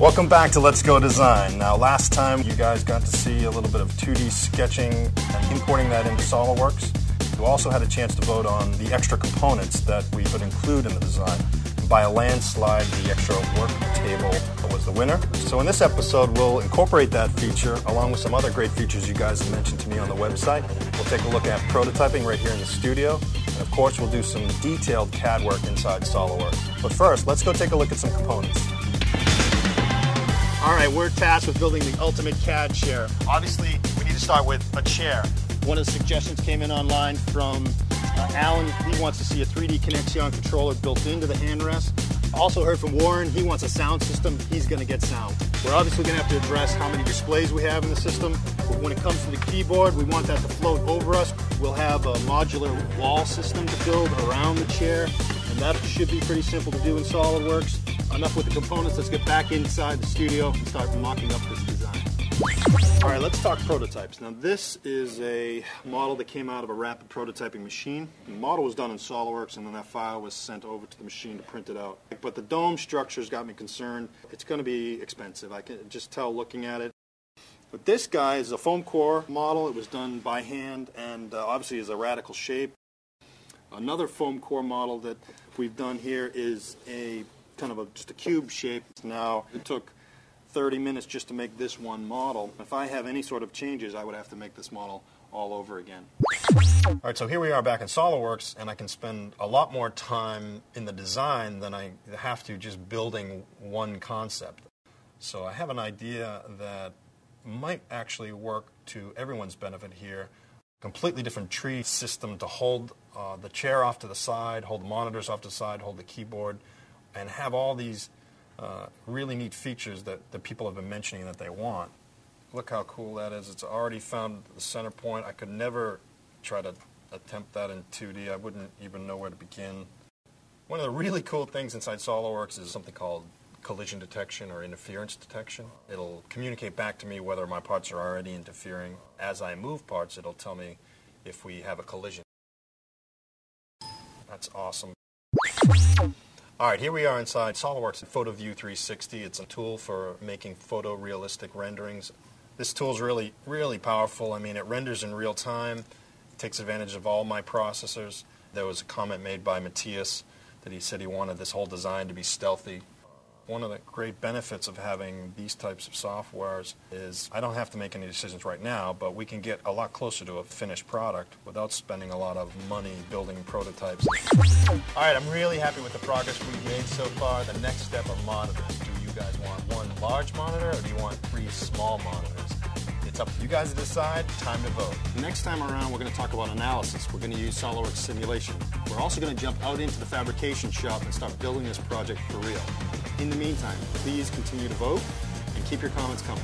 Welcome back to Let's Go Design. Now, last time you guys got to see a little bit of 2D sketching and importing that into SOLIDWORKS. You also had a chance to vote on the extra components that we could include in the design. By a landslide, the extra work table was the winner. So in this episode, we'll incorporate that feature along with some other great features you guys have mentioned to me on the website. We'll take a look at prototyping right here in the studio. And of course, we'll do some detailed CAD work inside SOLIDWORKS. But first, let's go take a look at some components. All right, we're tasked with building the ultimate CAD chair. Obviously, we need to start with a chair. One of the suggestions came in online from Alan. He wants to see a 3D Connexion controller built into the handrest. Also heard from Warren, he wants a sound system. He's going to get sound. We're obviously going to have to address how many displays we have in the system. But when it comes to the keyboard, we want that to float over us. We'll have a modular wall system to build around the chair, and that should be pretty simple to do in SOLIDWORKS. Enough with the components, let's get back inside the studio and start mocking up this design. All right, let's talk prototypes. Now this is a model that came out of a rapid prototyping machine. The model was done in SOLIDWORKS and then that file was sent over to the machine to print it out. But the dome structure's got me concerned. It's going to be expensive. I can just tell looking at it. But this guy is a foam core model. It was done by hand and obviously is a radical shape. Another foam core model that we've done here is a kind of just a cube shape. Now, it took 30 minutes just to make this one model. If I have any sort of changes, I would have to make this model all over again. All right, so here we are back in SOLIDWORKS, and I can spend a lot more time in the design than I have to just building one concept. So I have an idea that might actually work to everyone's benefit here. Completely different tree system to hold the chair off to the side, hold the monitors off to the side, hold the keyboard, and have all these really neat features that people have been mentioning that they want. Look how cool that is. It's already found the center point. I could never try to attempt that in 2D. I wouldn't even know where to begin. One of the really cool things inside SOLIDWORKS is something called collision detection or interference detection. It'll communicate back to me whether my parts are already interfering. As I move parts, it'll tell me if we have a collision. That's awesome. All right, here we are inside SOLIDWORKS PhotoView 360. It's a tool for making photorealistic renderings. This tool is really, really powerful. I mean, it renders in real time. It takes advantage of all my processors. There was a comment made by Matthias that he said he wanted this whole design to be stealthy. One of the great benefits of having these types of softwares is I don't have to make any decisions right now, but we can get a lot closer to a finished product without spending a lot of money building prototypes. All right, I'm really happy with the progress we've made so far. The next step are monitors. Do you guys want one large monitor or do you want 3 small monitors? It's up to you guys to decide. Time to vote. Next time around, we're going to talk about analysis. We're going to use SOLIDWORKS simulation. We're also going to jump out into the fabrication shop and start building this project for real. In the meantime, please continue to vote and keep your comments coming.